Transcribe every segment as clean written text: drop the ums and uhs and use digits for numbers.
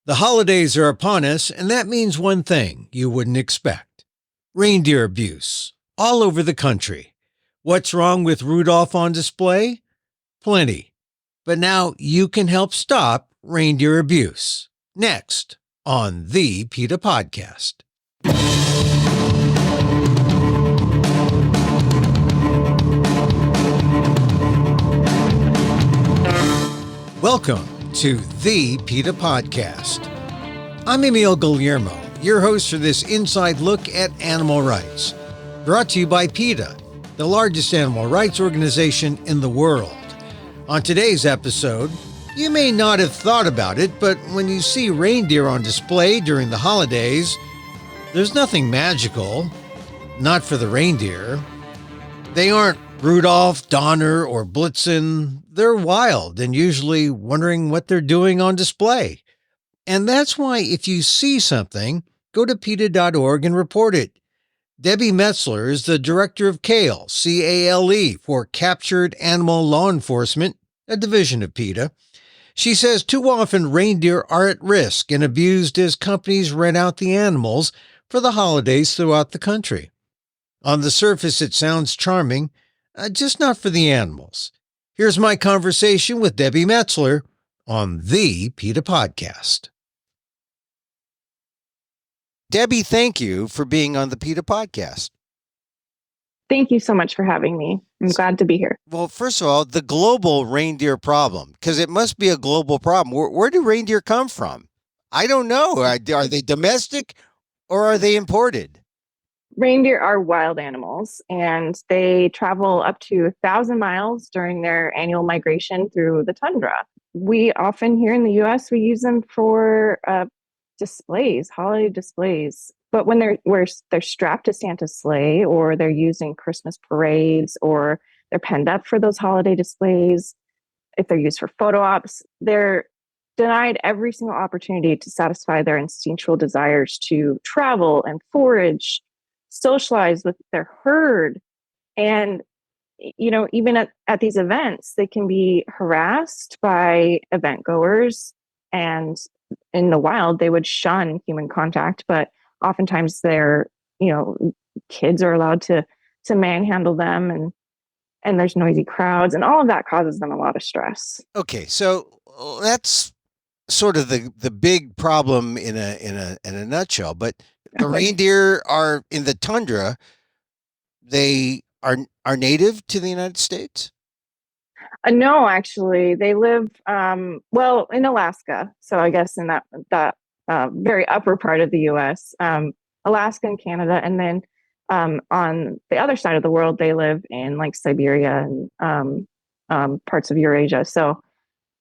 The holidays are upon us, and that means one thing you wouldn't expect. Reindeer abuse, all over the country. What's wrong with Rudolph on display? Plenty. But now you can help stop reindeer abuse. Next on the PETA Podcast. Welcome to the PETA Podcast. I'm Emil Guillermo, your host for this inside look at animal rights, brought to you by PETA, the largest animal rights organization in the world. On today's episode, you may not have thought about it, but when you see reindeer on display during the holidays, there's nothing magical, not for the reindeer. They aren't Rudolph, Donner, or Blitzen. They're wild and usually wondering what they're doing on display. And that's why if you see something, go to PETA.org and report it. Debbie Metzler is the director of CALE, C-A-L-E, for Captured Animal Law Enforcement, a division of PETA. She says too often reindeer are at risk and abused as companies rent out the animals for the holidays throughout the country. On the surface, it sounds charming, just not for the animals. Here's my conversation with Debbie Metzler on the PETA Podcast. Debbie, thank you for being on the PETA Podcast. Thank you so much for having me. I'm glad to be here. Well, first of all, the global reindeer problem, because it must be a global problem. Where do reindeer come from? I don't know. Are they domestic or are they imported? Reindeer are wild animals, and they travel up to 1,000 miles during their annual migration through the tundra. We often here in the U.S., we use them for displays, holiday displays. But when they're strapped to Santa's sleigh, or they're using Christmas parades, or they're penned up for those holiday displays, if they're used for photo ops, they're denied every single opportunity to satisfy their instinctual desires to travel and forage, socialize with their herd. And, you know, even at these events, they can be harassed by event goers. And in the wild, they would shun human contact, but oftentimes their, kids are allowed to manhandle them, and there's noisy crowds, and all of that causes them a lot of stress. Okay, so that's sort of the big problem in a nutshell. But the reindeer are in the tundra. They are native to the United States? No, actually, they live in Alaska. So I guess in that very upper part of the U.S., Alaska and Canada, and then on the other side of the world, they live in like Siberia and parts of Eurasia. So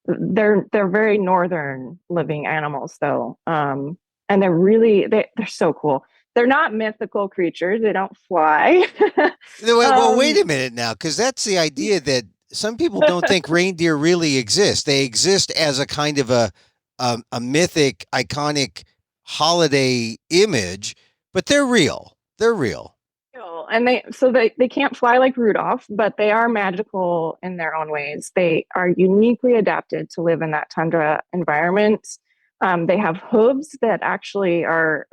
they're very northern living animals, though, and they're so cool. They're not mythical creatures. They don't fly. Well, wait a minute now, because that's the idea that some people don't think reindeer really exist. They exist as a kind of a mythic, iconic holiday image, but they're real. They're real. And they can't fly like Rudolph, but they are magical in their own ways. They are uniquely adapted to live in that tundra environment. They have hooves that actually are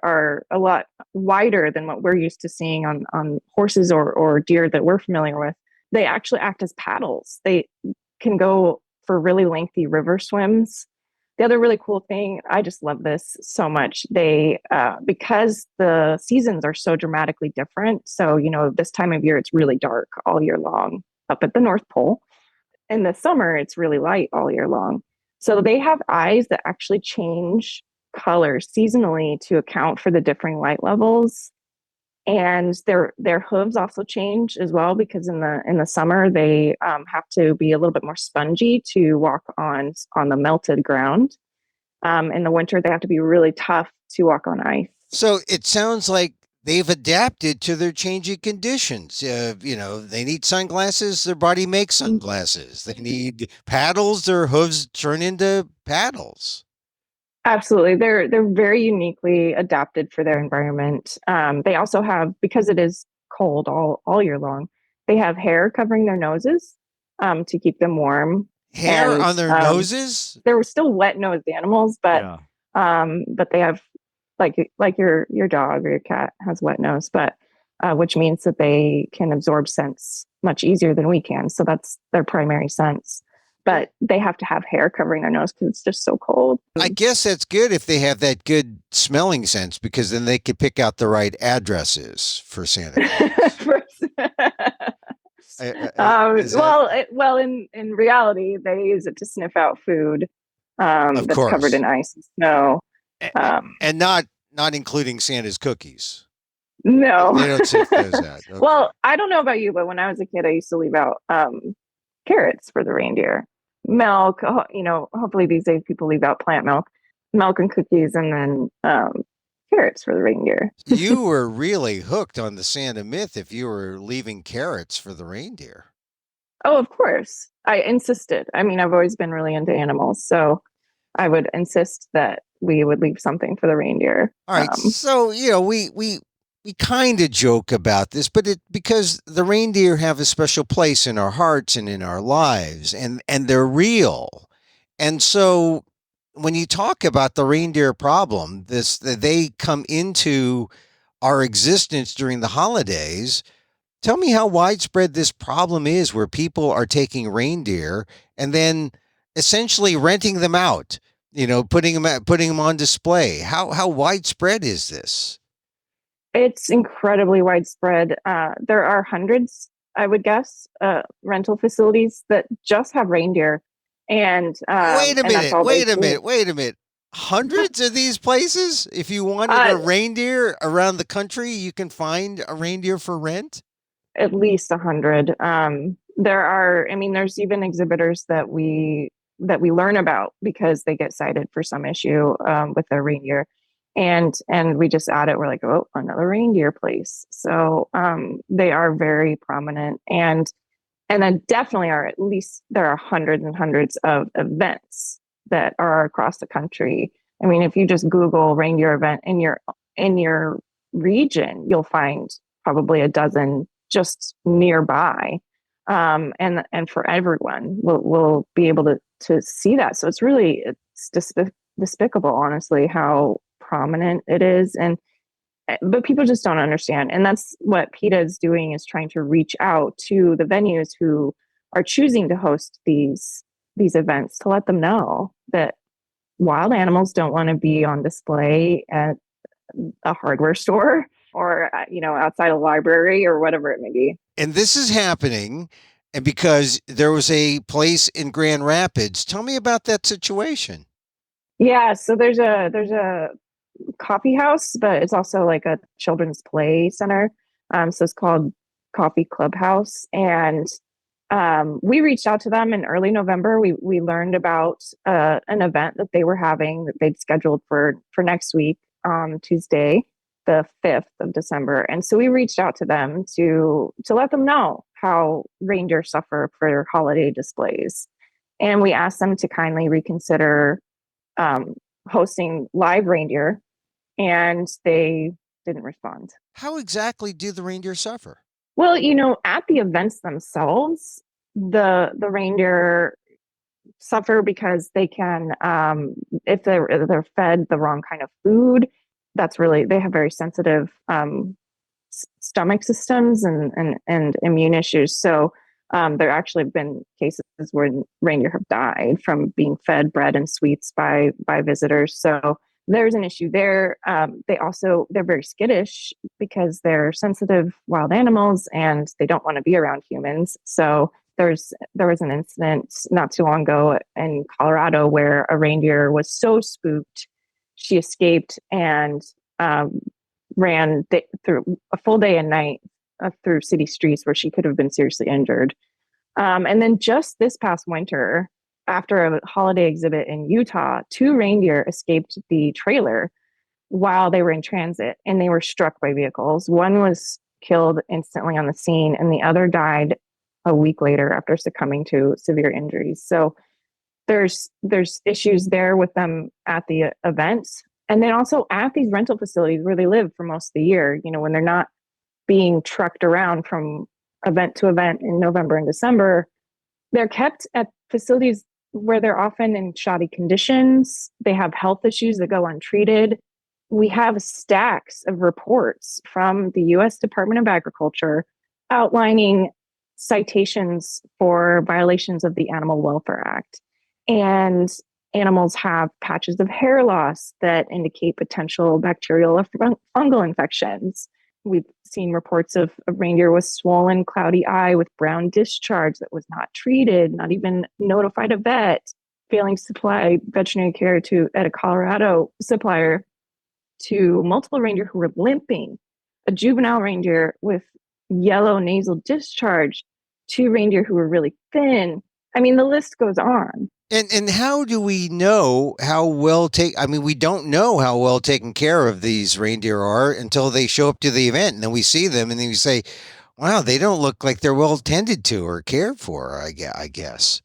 a lot wider than what we're used to seeing on horses or deer that we're familiar with. They actually act as paddles. They can go for really lengthy river swims. The other really cool thing, I just love this so much. They, because the seasons are so dramatically different. So, this time of year, it's really dark all year long up at the North Pole. In the summer, it's really light all year long. So they have eyes that actually change color seasonally to account for the differing light levels. And their hooves also change as well, because in the summer they have to be a little bit more spongy to walk on the melted ground. In the winter they have to be really tough to walk on ice. So it sounds like they've adapted to their changing conditions. They need sunglasses, their body makes sunglasses. They need paddles, their hooves turn into paddles. Absolutely. They're very uniquely adapted for their environment. They also have, because it is cold all year long, they have hair covering their noses to keep them warm. Hair on their noses? They were still wet-nosed animals, but But they have like your dog or your cat has wet nose, but which means that they can absorb scents much easier than we can. So that's their primary sense. But they have to have hair covering their nose because it's just so cold. I guess that's good if they have that good smelling sense, because then they could pick out the right addresses for Santa Claus. Well, in reality, they use it to sniff out food Of that's covered course. in ice and snow. And not including Santa's cookies. No. They don't sniff those out. Okay. Well, I don't know about you, but when I was a kid, I used to leave out carrots for the reindeer, milk. Hopefully these days people leave out plant milk and cookies, and then carrots for the reindeer. You were really hooked on the Santa myth if you were leaving carrots for the reindeer. Oh, of course. I insisted. I mean, I've always been really into animals, so I would insist that we would leave something for the reindeer. All right. So, we kind of joke about this, but because the reindeer have a special place in our hearts and in our lives, and they're real. And so when you talk about the reindeer problem, they come into our existence during the holidays. Tell me how widespread this problem is, where people are taking reindeer and then essentially renting them out, putting them on display. How widespread is this? It's incredibly widespread. There are hundreds, I would guess, rental facilities that just have reindeer. And Wait a and that's minute, all they wait a do. minute, wait a minute. Hundreds of these places? If you wanted a reindeer around the country, you can find a reindeer for rent? At least 100. There's even exhibitors that we learn about because they get cited for some issue with their reindeer, and we just add it. We're like, oh, another reindeer place. So they are very prominent, and then definitely there are hundreds and hundreds of events that are across the country. I mean, if you just Google reindeer event in your region, you'll find probably a dozen just nearby, and for everyone will be able to see that. So it's despicable, honestly, how prominent it is, but people just don't understand. And that's what PETA is doing, is trying to reach out to the venues who are choosing to host these events, to let them know that wild animals don't want to be on display at a hardware store or outside a library or whatever it may be. And this is happening, and because there was a place in Grand Rapids. Tell me about that situation. Yeah, so there's a coffee house, but it's also like a children's play center. So it's called Coffee Clubhouse, and we reached out to them in early November. We learned about an event that they were having that they'd scheduled for next week, Tuesday, the 5th of December. And so we reached out to them to let them know how reindeer suffer for holiday displays. And we asked them to kindly reconsider hosting live reindeer, and they didn't respond. How exactly do the reindeer suffer? Well, at the events themselves, the reindeer suffer because they can, if they're fed the wrong kind of food, they have very sensitive stomach systems and immune issues. So there actually have been cases where reindeer have died from being fed bread and sweets by visitors. So there's an issue there. They're very skittish because they're sensitive wild animals and they don't want to be around humans. So there was an incident not too long ago in Colorado where a reindeer was so spooked she escaped and ran through a full day and night through city streets where she could have been seriously injured. And then just this past winter, after a holiday exhibit in Utah, 2 reindeer escaped the trailer while they were in transit, and they were struck by vehicles. One was killed instantly on the scene, and the other died a week later after succumbing to severe injuries. So there's issues there with them at the events, and then also at these rental facilities where they live for most of the year. When they're not being trucked around from event to event in November and December, they're kept at facilities where they're often in shoddy conditions. They have health issues that go untreated. We have stacks of reports from the US Department of Agriculture outlining citations for violations of the Animal Welfare Act. And animals have patches of hair loss that indicate potential bacterial or fungal infections. We've seen reports of a reindeer with swollen, cloudy eye with brown discharge that was not treated, not even notified a vet, failing to supply veterinary care to at a Colorado supplier, to multiple reindeer who were limping, a juvenile reindeer with yellow nasal discharge, two reindeer who were really thin. I mean, the list goes on. And how do we know how well we don't know how well taken care of these reindeer are until they show up to the event, and then we see them and then we say, wow, they don't look like they're well tended to or cared for, I guess.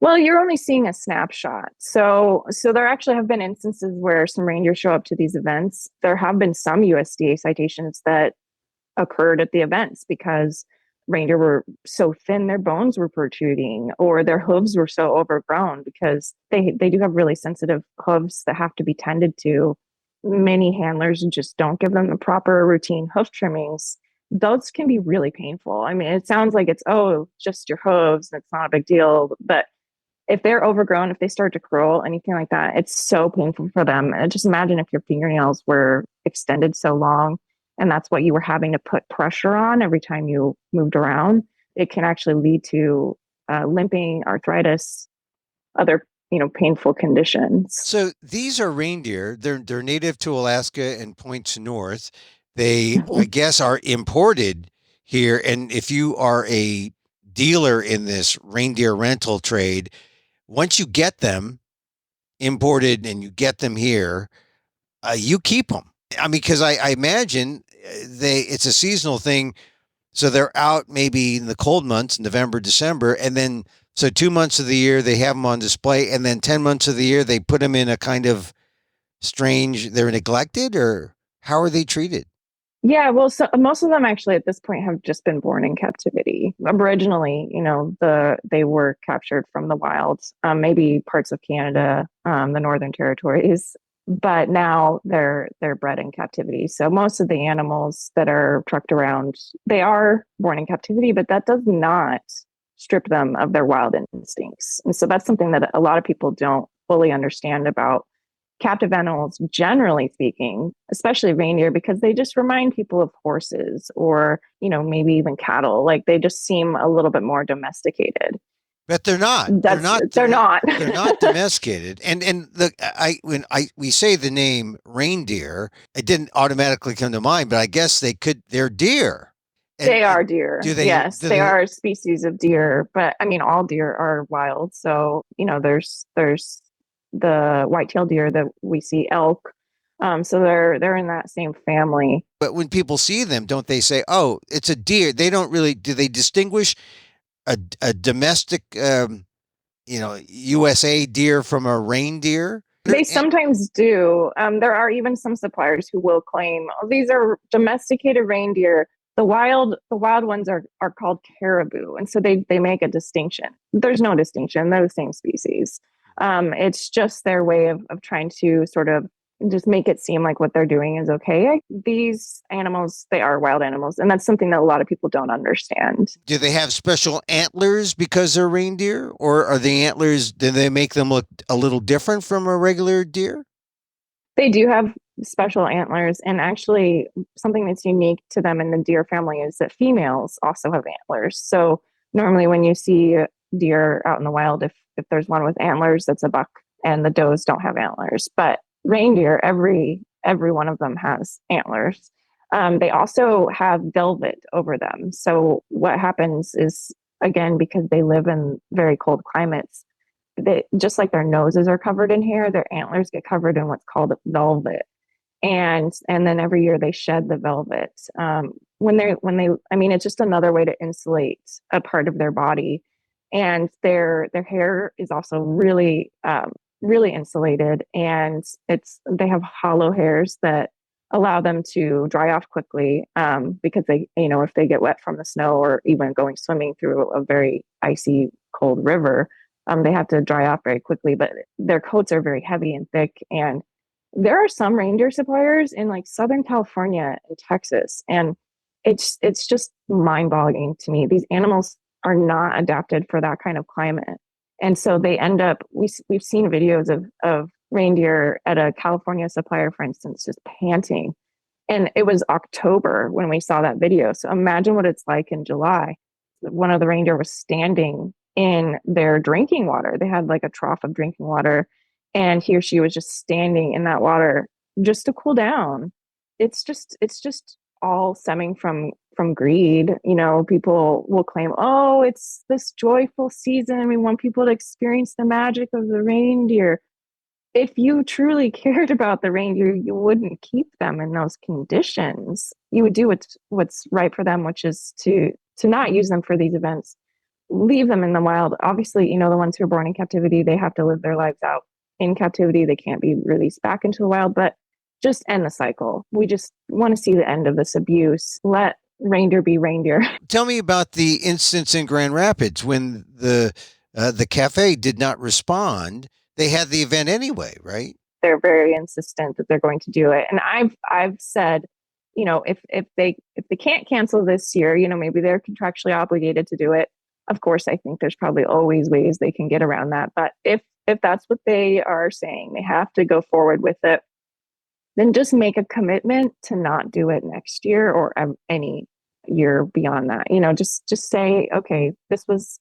Well, you're only seeing a snapshot. So there actually have been instances where some reindeer show up to these events. There have been some USDA citations that occurred at the events because reindeer were so thin their bones were protruding, or their hooves were so overgrown, because they do have really sensitive hooves that have to be tended to. Many handlers just don't give them the proper routine hoof trimmings. Those can be really painful. I mean, it sounds like it's just your hooves and it's not a big deal, but if they're overgrown, if they start to curl, anything like that, it's so painful for them. And just imagine if your fingernails were extended so long and that's what you were having to put pressure on every time you moved around. It can actually lead to limping, arthritis, other painful conditions. So these are reindeer. They're native to Alaska and points north. They, I guess, are imported here. And if you are a dealer in this reindeer rental trade, once you get them imported and you get them here, you keep them. I mean, because I imagine it's a seasonal thing. So they're out maybe in the cold months, November, December, and then so 2 months of the year they have them on display, and then 10 months of the year they put them in a kind of strange. They're neglected, or how are they treated? Yeah, well, so most of them actually at this point have just been born in captivity. Originally, they were captured from the wild, maybe parts of Canada, the Northern Territories, but now they're bred in captivity. So most of the animals that are trucked around, they are born in captivity, but that does not strip them of their wild instincts. And so that's something that a lot of people don't fully understand about captive animals, generally speaking, especially reindeer, because they just remind people of horses or, maybe even cattle. Like they just seem a little bit more domesticated. But they're not. They're not. They're not domesticated. And look, we say the name reindeer, it didn't automatically come to mind, but I guess they're deer. They are deer. Yes, do they are a species of deer, but I mean, all deer are wild. So, there's the white-tailed deer that we see, elk. So they're in that same family. But when people see them, don't they say, "Oh, it's a deer"? They don't really. Do they distinguish a domestic, USA deer from a reindeer? They sometimes do. There are even some suppliers who will claim, "Oh, these are domesticated reindeer." The wild ones are called caribou, and so they make a distinction. There's no distinction; they're the same species. It's just their way of trying to sort of just make it seem like what they're doing is okay. These animals, they are wild animals, and that's something that a lot of people don't understand. Do they have special antlers because they're reindeer, or are the antlers, do they make them look a little different from a regular deer? They do have special antlers, and actually something that's unique to them in the deer family is that females also have antlers. So normally when you see deer out in the wild, if there's one with antlers, that's a buck, and the does don't have antlers. But reindeer, every one of them has antlers. They also have velvet over them. So what happens is, again, because they live in very cold climates, they, just like their noses are covered in hair, their antlers get covered in what's called velvet. And then every year they shed the velvet. It's just another way to insulate a part of their body. And their hair is also really, really insulated, and they have hollow hairs that allow them to dry off quickly, because they, if they get wet from the snow or even going swimming through a very icy cold river, They have to dry off very quickly, but their coats are very heavy and thick. And there are some reindeer suppliers in like Southern California and Texas, and it's just mind-boggling to me. These animals are not adapted for that kind of climate, and so they end up. We've seen videos of reindeer at a California supplier, for instance, just panting. And it was October when we saw that video. So imagine what it's like in July. One of the reindeer was standing in their drinking water. They had like a trough of drinking water, and he or she was just standing in that water just to cool down. It's just all stemming from greed. You know, people will claim, oh, it's this joyful season and we want people to experience the magic of the reindeer. If you truly cared about the reindeer, you wouldn't keep them in those conditions. You would do what's right for them, which is to not use them for these events. Leave them in the wild. Obviously, you know, the ones who are born in captivity, they have to live their lives out in captivity. They can't be released back into the wild, but just end the cycle. We just want to see the end of this abuse. Let reindeer be reindeer. Tell me about the instance in Grand Rapids when the cafe did not respond. They had the event anyway, right? They're very insistent that they're going to do it. And I've said, you know, if they can't cancel this year, you know, maybe they're contractually obligated to do it. Of course, I think there's probably always ways they can get around that. But if that's what they are saying, they have to go forward with it, then just make a commitment to not do it next year or any year beyond that. You know, just say, okay, this was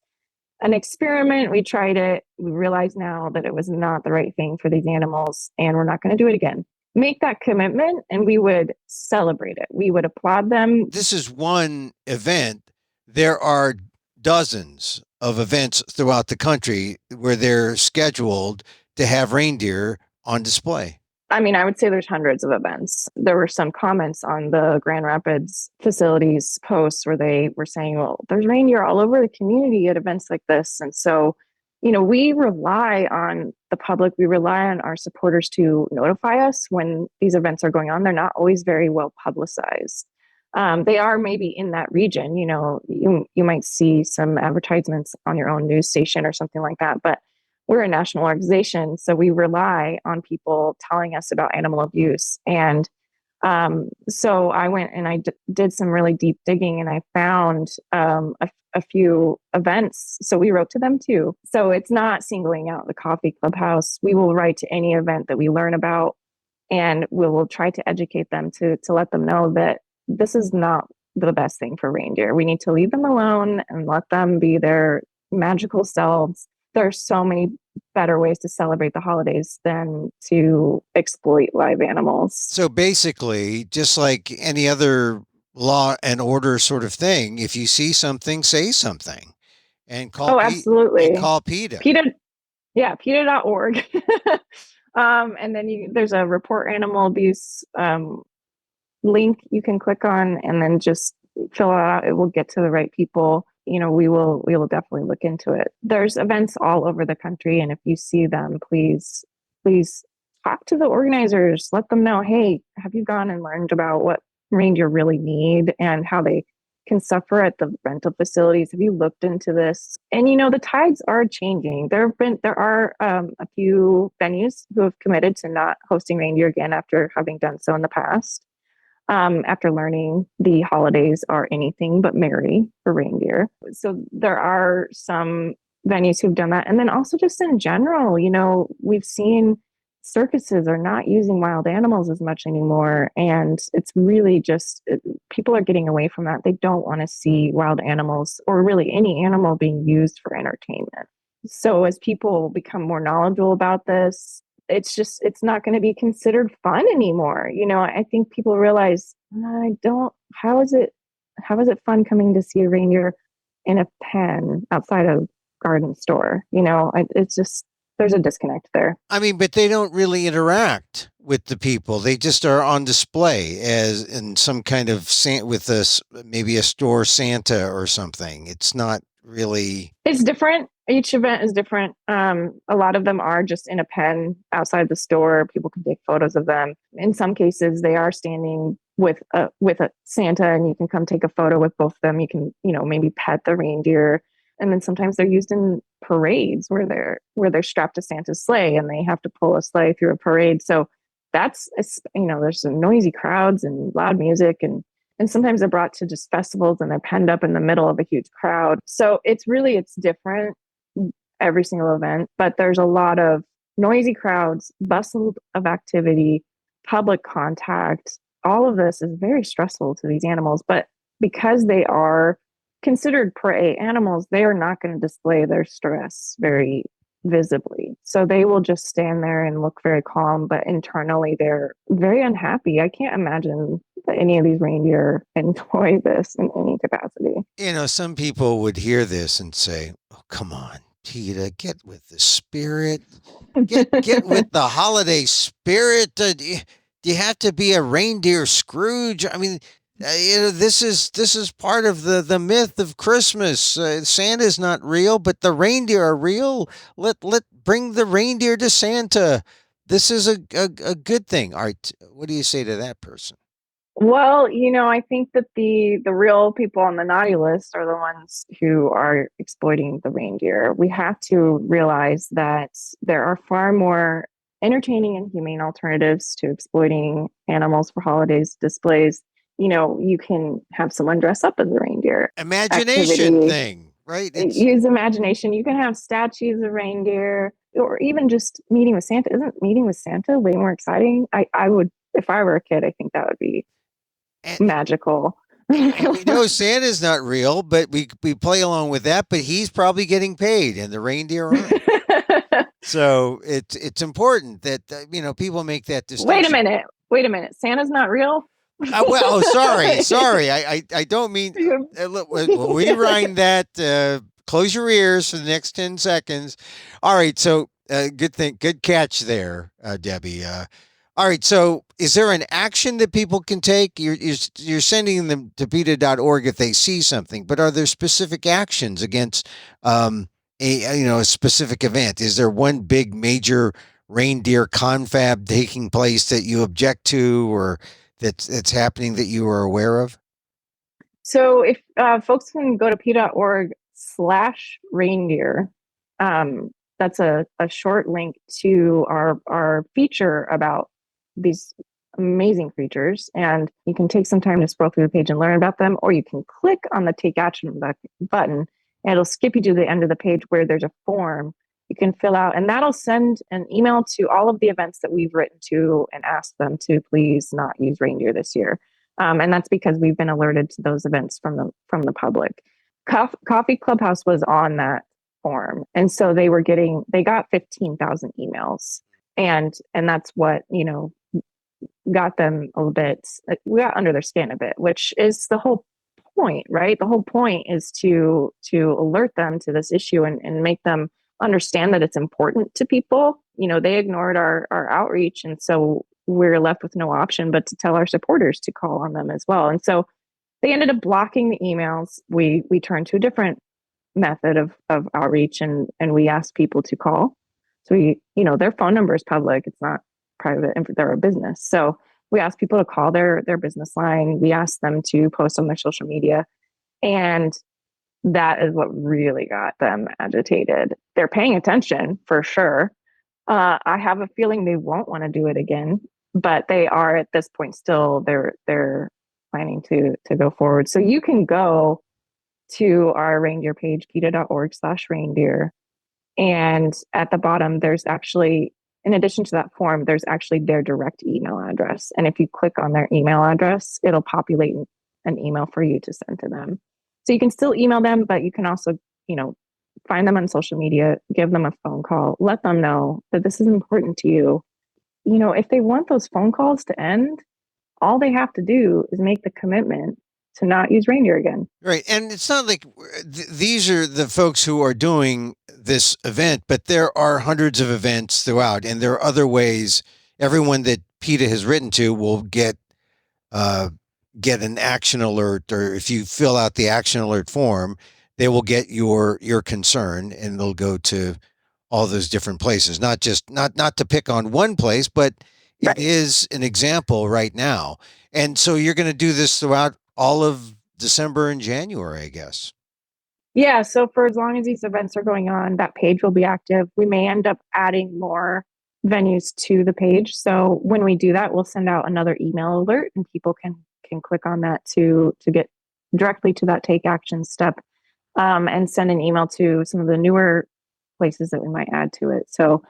an experiment. We tried it. We realize now that it was not the right thing for these animals, and we're not going to do it again. Make that commitment, and we would celebrate it. We would applaud them. This is one event. There are dozens of events throughout the country where they're scheduled to have reindeer on display. I mean, I would say there's hundreds of events. There were some comments on the Grand Rapids facilities posts where they were saying, well, there's reindeer all over the community at events like this. And so, you know, we rely on the public. We rely on our supporters to notify us when these events are going on. They're not always very well publicized. They are maybe in that region. You know, you might see some advertisements on your own news station or something like that. But we're a national organization, so we rely on people telling us about animal abuse. And so I went and I did some really deep digging, and I found a few events. So we wrote to them too. So it's not singling out the coffee clubhouse. We will write to any event that we learn about, and we will try to educate them to let them know that this is not the best thing for reindeer. We need to leave them alone and let them be their magical selves. There are so many better ways to celebrate the holidays than to exploit live animals. So basically, just like any other law and order sort of thing, if you see something, say something and call absolutely. And call PETA. PETA, yeah, PETA.org. And then there's a report animal abuse link you can click on, and then just fill it out. It will get to the right people. You know, we will definitely look into it. There's events all over the country, and if you see them, please talk to the organizers. Let them know, hey, have you gone and learned about what reindeer really need and how they can suffer at the rental facilities? Have you looked into this? And you know, the tides are changing. There are a few venues who have committed to not hosting reindeer again after having done so in the past. After learning the holidays are anything but merry for reindeer. So there are some venues who've done that. And then also just in general, you know, we've seen circuses are not using wild animals as much anymore. And it's really just, people are getting away from that. They don't want to see wild animals or really any animal being used for entertainment. So as people become more knowledgeable about this, it's not going to be considered fun anymore. You know, I think people realize, how is it fun coming to see a reindeer in a pen outside a garden store? You know, it's just, there's a disconnect there. I mean, but they don't really interact with the people. They just are on display as in some kind of maybe a store Santa or something. It's not really. It's different. Each event is different. A lot of them are just in a pen outside the store. People can take photos of them. In some cases, they are standing with a Santa, and you can come take a photo with both of them. You can, you know, maybe pet the reindeer. And then sometimes they're used in parades where they're strapped to Santa's sleigh and they have to pull a sleigh through a parade. So that's, there's some noisy crowds and loud music, and sometimes they're brought to just festivals and they're penned up in the middle of a huge crowd. So it's different every single event, but there's a lot of noisy crowds, bustle of activity, public contact. All of this is very stressful to these animals, but because they are considered prey animals, they are not going to display their stress very visibly. So they will just stand there and look very calm, but internally they're very unhappy. I can't imagine that any of these reindeer enjoy this in any capacity. Some people would hear this and say, "Oh, come on, PETA, get with the spirit. Get with the holiday spirit. Do you have to be a reindeer Scrooge? I mean, this is part of the myth of Christmas. Santa's not real, but the reindeer are real. Let bring the reindeer to Santa. This is a good thing." All right, what do you say to that person? Well, I think that the real people on the naughty list are the ones who are exploiting the reindeer. We have to realize that there are far more entertaining and humane alternatives to exploiting animals for holidays displays. You can have someone dress up as a reindeer. Imagination thing, right? Use imagination. You can have statues of reindeer, or even just meeting with Santa. Isn't meeting with Santa way more exciting? I would, if I were a kid, I think that would be magical. And we know Santa's not real, but we play along with that. But he's probably getting paid, and the reindeer aren't. So it's important that people make that distinction. Wait a minute. Santa's not real. Sorry. I don't mean. We'll rewind that. Close your ears for the next 10 seconds. All right. So good catch there, Debbie. All right. So is there an action that people can take? You're sending them to PETA.org if they see something, but are there specific actions against a specific event? Is there one big major reindeer confab taking place that you object to, or that's happening that you are aware of? So if folks can go to PETA.org/reindeer, that's a short link to our feature about these amazing creatures, and you can take some time to scroll through the page and learn about them, or you can click on the take action button and it'll skip you to the end of the page where there's a form you can fill out, and that'll send an email to all of the events that we've written to and ask them to please not use reindeer this year. And that's because we've been alerted to those events from the public. Coffee Clubhouse was on that form, and so they got 15,000 emails, and that's what got them a little bit. We got under their skin a bit, which is the whole point, right? The whole point is to alert them to this issue and make them understand that it's important to people. They ignored our outreach, and so we're left with no option but to tell our supporters to call on them as well. And so they ended up blocking the emails. We turned to a different method of outreach, and we asked people to call. So their phone number is public. It's not private, and they're a business. So we asked people to call their business line. We asked them to post on their social media. And that is what really got them agitated. They're paying attention for sure. I have a feeling they won't want to do it again, but they are at this point still, they're planning to go forward. So you can go to our reindeer page, PETA.org/reindeer. And at the bottom, there's actually, in addition to that form, there's actually their direct email address. And if you click on their email address, it'll populate an email for you to send to them. So you can still email them, but you can also, find them on social media, give them a phone call, let them know that this is important to you. If they want those phone calls to end, all they have to do is make the commitment to not use reindeer again. Right. And it's not like these are the folks who are doing this event, but there are hundreds of events throughout, and there are other ways. Everyone that PETA has written to will get an action alert, or if you fill out the action alert form, they will get your concern, and they'll go to all those different places. Not to pick on one place, but it is an example right now. And so you're going to do this throughout all of December and January, I guess. Yeah, so for as long as these events are going on, that page will be active. We may end up adding more venues to the page. So when we do that, we'll send out another email alert and people can click on that to get directly to that take action step, and send an email to some of the newer places that we might add to it. So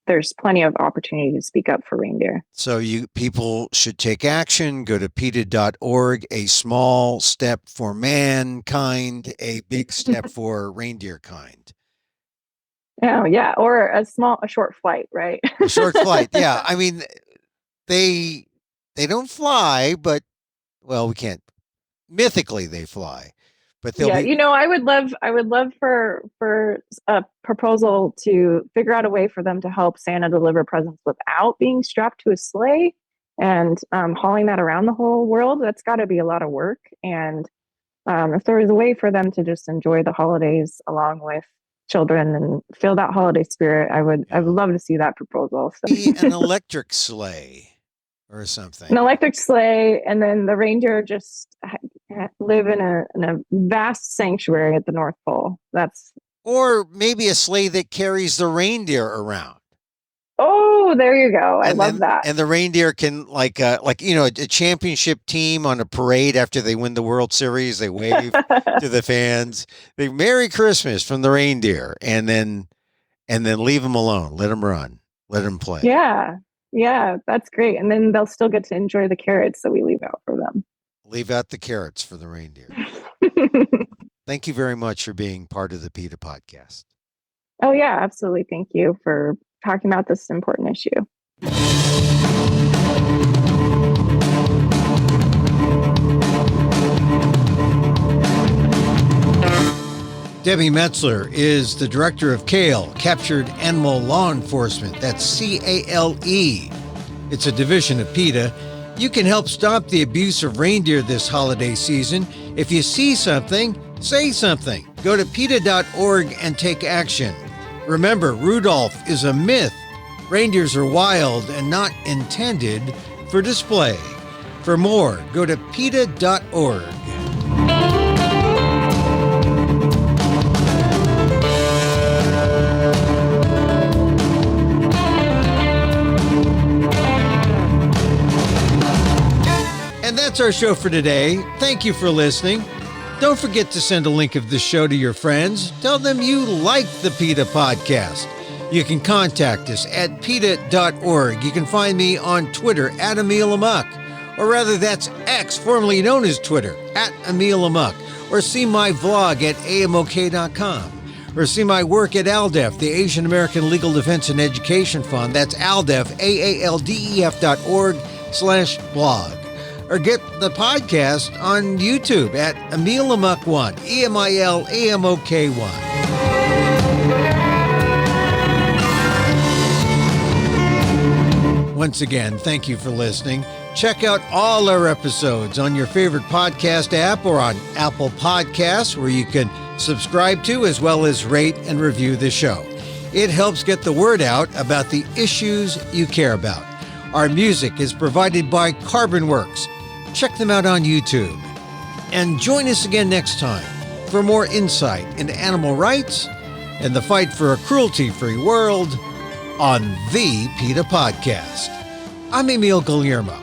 there's plenty of opportunity to speak up for reindeer. So people should take action. Go to PETA.org. A small step for mankind, a big step for reindeer kind. Oh yeah, or a short flight, right? A short flight. Yeah. I mean, they don't fly, but we can't. Mythically, they fly, but they'll be. I would love for a proposal to figure out a way for them to help Santa deliver presents without being strapped to a sleigh and hauling that around the whole world. That's got to be a lot of work. And if there was a way for them to just enjoy the holidays along with children and feel that holiday spirit, I would love to see that proposal. So. An electric sleigh or something. An electric sleigh, and then the reindeer just live in a vast sanctuary at the North Pole. Or maybe a sleigh that carries the reindeer around. Oh, there you go. I love that. And the reindeer can a championship team on a parade after they win the World Series, they wave to the fans. They Merry Christmas from the reindeer, and then leave them alone. Let them run. Let them play. Yeah, that's great. And then they'll still get to enjoy the carrots that we leave out for them. Leave out the carrots for the reindeer. Thank you very much for being part of the PETA Podcast. Oh, yeah, absolutely. Thank you for talking about this important issue. Debbie Metzler is the director of CALE, Captured Animal Law Enforcement. That's CALE. It's a division of PETA. You can help stop the abuse of reindeer this holiday season. If you see something, say something. Go to PETA.org and take action. Remember, Rudolph is a myth. Reindeers are wild and not intended for display. For more, go to PETA.org. And that's our show for today. Thank you for listening. Don't forget to send a link of this show to your friends. Tell them you like the PETA Podcast. You can contact us at PETA.org. You can find me on Twitter at Emil Amok, or rather that's X, formerly known as Twitter, at Emil Amok, or see my vlog at amok.com, or see my work at ALDEF, the Asian American Legal Defense and Education Fund. That's ALDEF, AALDEF.org/blog. Or get the podcast on YouTube at Emil Amok1, EMILAMOK1. Once again, thank you for listening. Check out all our episodes on your favorite podcast app or on Apple Podcasts, where you can subscribe to as well as rate and review the show. It helps get the word out about the issues you care about. Our music is provided by Carbonworks. Check them out on YouTube. And join us again next time for more insight into animal rights and the fight for a cruelty-free world on the PETA Podcast. I'm Emil Guillermo.